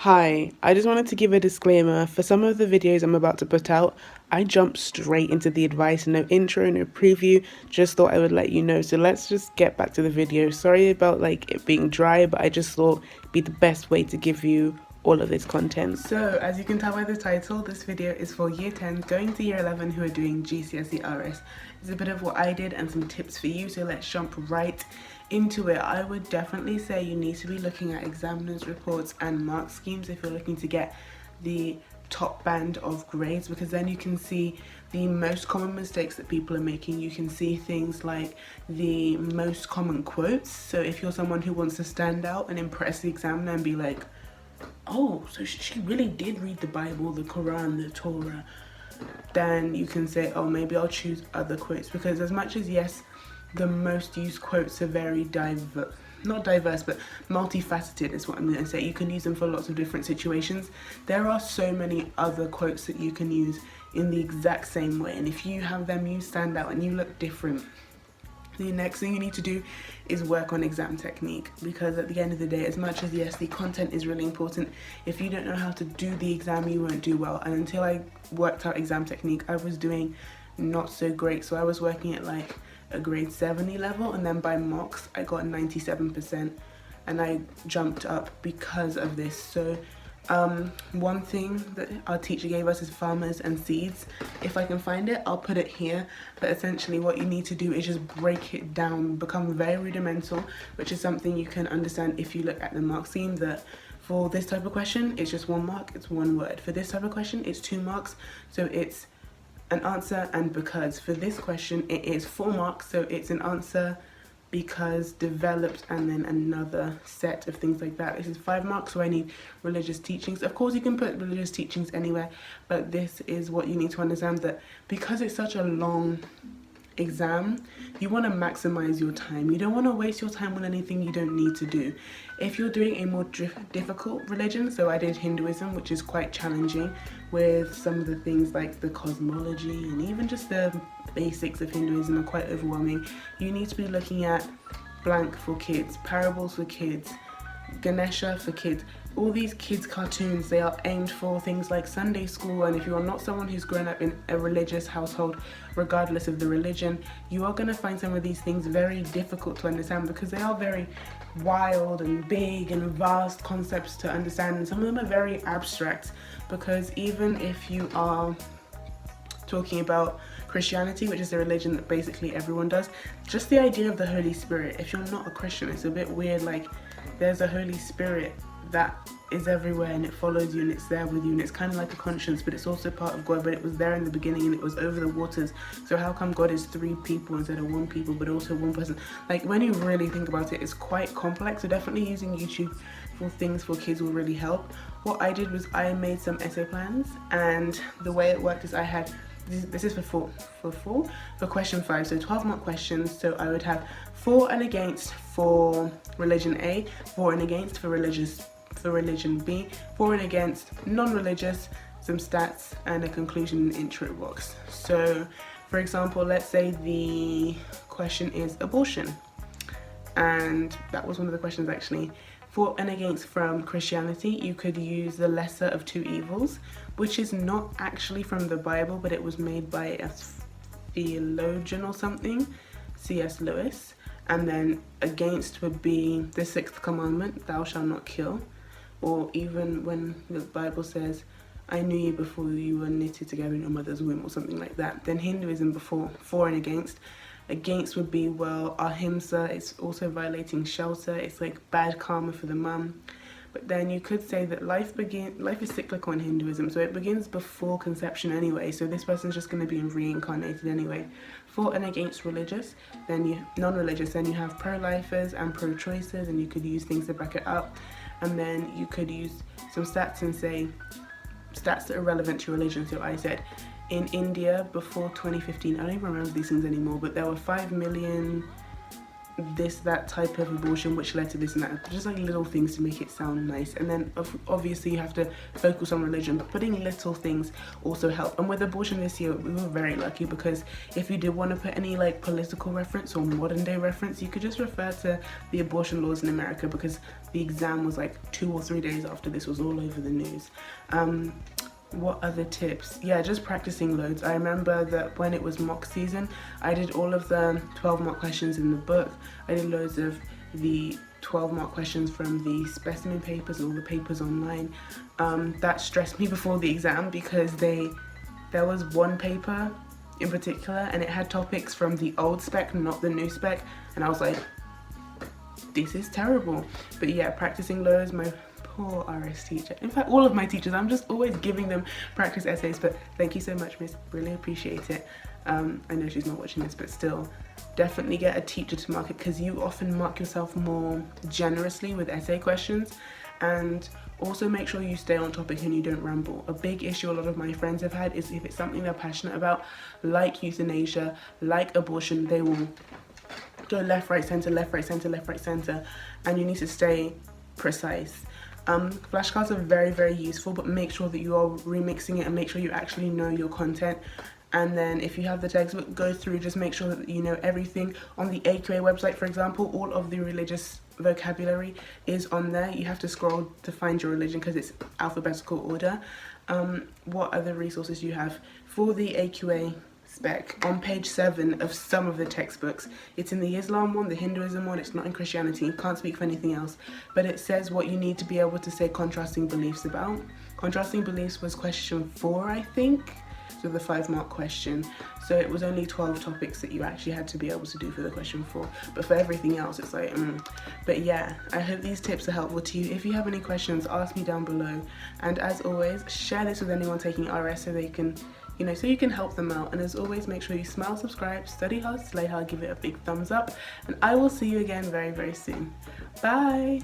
Hi, I just wanted to give a disclaimer. For some of the videos I'm about to put out, I jumped straight into the advice, no intro, no preview, just thought I would let you know. So let's just get back to the video. Sorry about it being dry, but I just thought it'd be the best way to give you all of this content. So as you can tell by the title, this video is for year 10 going to year 11 who are doing GCSE RS. It's a bit of what I did and some tips for you, so let's jump right into it. I would definitely say you need to be looking at examiners' reports and mark schemes if you're looking to get the top band of grades, because then you can see the most common mistakes that people are making. You can see things like the most common quotes. So if you're someone who wants to stand out and impress the examiner and be like, oh, so she really did read the Bible, the Quran, the Torah, then you can say, oh, maybe I'll choose other quotes. Because as much as, yes, the most used quotes are very not diverse, but multifaceted is what I'm going to say. You can use them for lots of different situations. There are so many other quotes that you can use in the exact same way, and if you have them, you stand out and you look different. The next thing you need to do is work on exam technique, because at the end of the day, as much as yes, the content is really important, if you don't know how to do the exam, you won't do well. And until I worked out exam technique, I was doing not so great. So I was working at like a grade 70 level, and then by mocks I got 97%, and I jumped up because of this. So one thing that our teacher gave us is farmers and seeds. If I can find it, I'll put it here. But essentially what you need to do is just break it down, become very rudimental, which is something you can understand if you look at the mark scheme, that for this type of question it's just 1 mark, it's 1 word. For this type of question it's 2 marks, so it's an answer and because. For this question it is 4 marks, so it's an answer, because, developed, and then another set of things like that. This is 5 marks, so I need religious teachings. Of course you can put religious teachings anywhere, but this is what you need to understand, that because it's such a long exam, you want to maximize your time. You don't want to waste your time on anything you don't need to do. If you're doing a more difficult religion, so I did Hinduism, which is quite challenging with some of the things like the cosmology, and even just the basics of Hinduism are quite overwhelming. You need to be looking at blank for kids, parables for kids, Ganesha for kids. All these kids cartoons, they are aimed for things like Sunday school, and if you are not someone who's grown up in a religious household, regardless of the religion, you are going to find some of these things very difficult to understand, because they are very wild and big and vast concepts to understand, and some of them are very abstract. Because even if you are talking about Christianity, which is a religion that basically everyone does, just the idea of the Holy Spirit, if you're not a Christian, it's a bit weird. Like, there's a Holy Spirit that is everywhere and it follows you and it's there with you, and it's kind of like a conscience, but it's also part of God. But it was there in the beginning and it was over the waters, so how come God is 3 people instead of 1 people, but also 1 person? Like, when you really think about it, it's quite complex. So definitely using YouTube for things for kids will really help. What I did was I made some essay plans, and the way it worked is I had, this is for question 5, so 12 mark questions. So I would have for and against for religion A, for and against for religion B, for and against non-religious, some stats, and a conclusion and intro box. So for example, let's say the question is abortion, and that was one of the questions actually. For and against from Christianity, you could use the lesser of 2 evils, which is not actually from the Bible, but it was made by a theologian or something, C.S. Lewis. And then against would be the 6th commandment, thou shalt not kill. Or even when the Bible says, I knew you before you were knitted together in your mother's womb, or something like that. Then Hinduism before, for and against. Against would be, well, ahimsa, it's also violating shelter, it's like bad karma for the mum. But then you could say that life is cyclical in Hinduism, so it begins before conception anyway, so this person's just going to be reincarnated anyway. For and against religious, then you non-religious, then you have pro-lifers and pro-choicers, and you could use things to back it up. And then you could use some stats and say stats that are relevant to religion. So I said, in India before 2015, I don't even remember these things anymore, but there were 5 million that type of abortion which led to this and that, just like little things to make it sound nice. And then obviously you have to focus on religion, but putting little things also help. And with abortion this year, we were very lucky, because if you did want to put any like political reference or modern day reference, you could just refer to the abortion laws in America, because the exam was like 2 or 3 days after this was all over the news. What other tips? Yeah, just practicing loads. I remember that when it was mock season, I did all of the 12 mark questions in the book. I did loads of the 12 mark questions from the specimen papers, all the papers online. That stressed me before the exam, because there was one paper in particular and it had topics from the old spec, not the new spec, and I was like, this is terrible. But yeah, practicing loads. My poor RS teacher, in fact all of my teachers, I'm just always giving them practice essays, but thank you so much, miss, really appreciate it. I know she's not watching this, but still, definitely get a teacher to mark it, because you often mark yourself more generously with essay questions. And also make sure you stay on topic and you don't ramble. A big issue a lot of my friends have had is if it's something they're passionate about, like euthanasia, like abortion, they will go left, right, center, left, right, center, left, right, center, and you need to stay precise. Flashcards are very, very useful, but make sure that you are remixing it and make sure you actually know your content. And then if you have the textbook, go through, just make sure that you know everything. On the AQA website, for example, all of the religious vocabulary is on there. You have to scroll to find your religion because it's alphabetical order. What other resources you have? For the AQA spec, on page 7 of some of the textbooks, it's in the Islam one, the Hinduism one, it's not in Christianity, can't speak for anything else, but it says what you need to be able to say contrasting beliefs about. Contrasting beliefs was question 4, I think, so the 5 mark question. So it was only 12 topics that you actually had to be able to do for the question 4, but for everything else it's like But yeah, I hope these tips are helpful to you. If you have any questions, ask me down below, and as always, share this with anyone taking RS so they can, you know, so you can help them out. And as always, make sure you smile, subscribe, study hard, slay hard, give it a big thumbs up, and I will see you again very, very soon. Bye.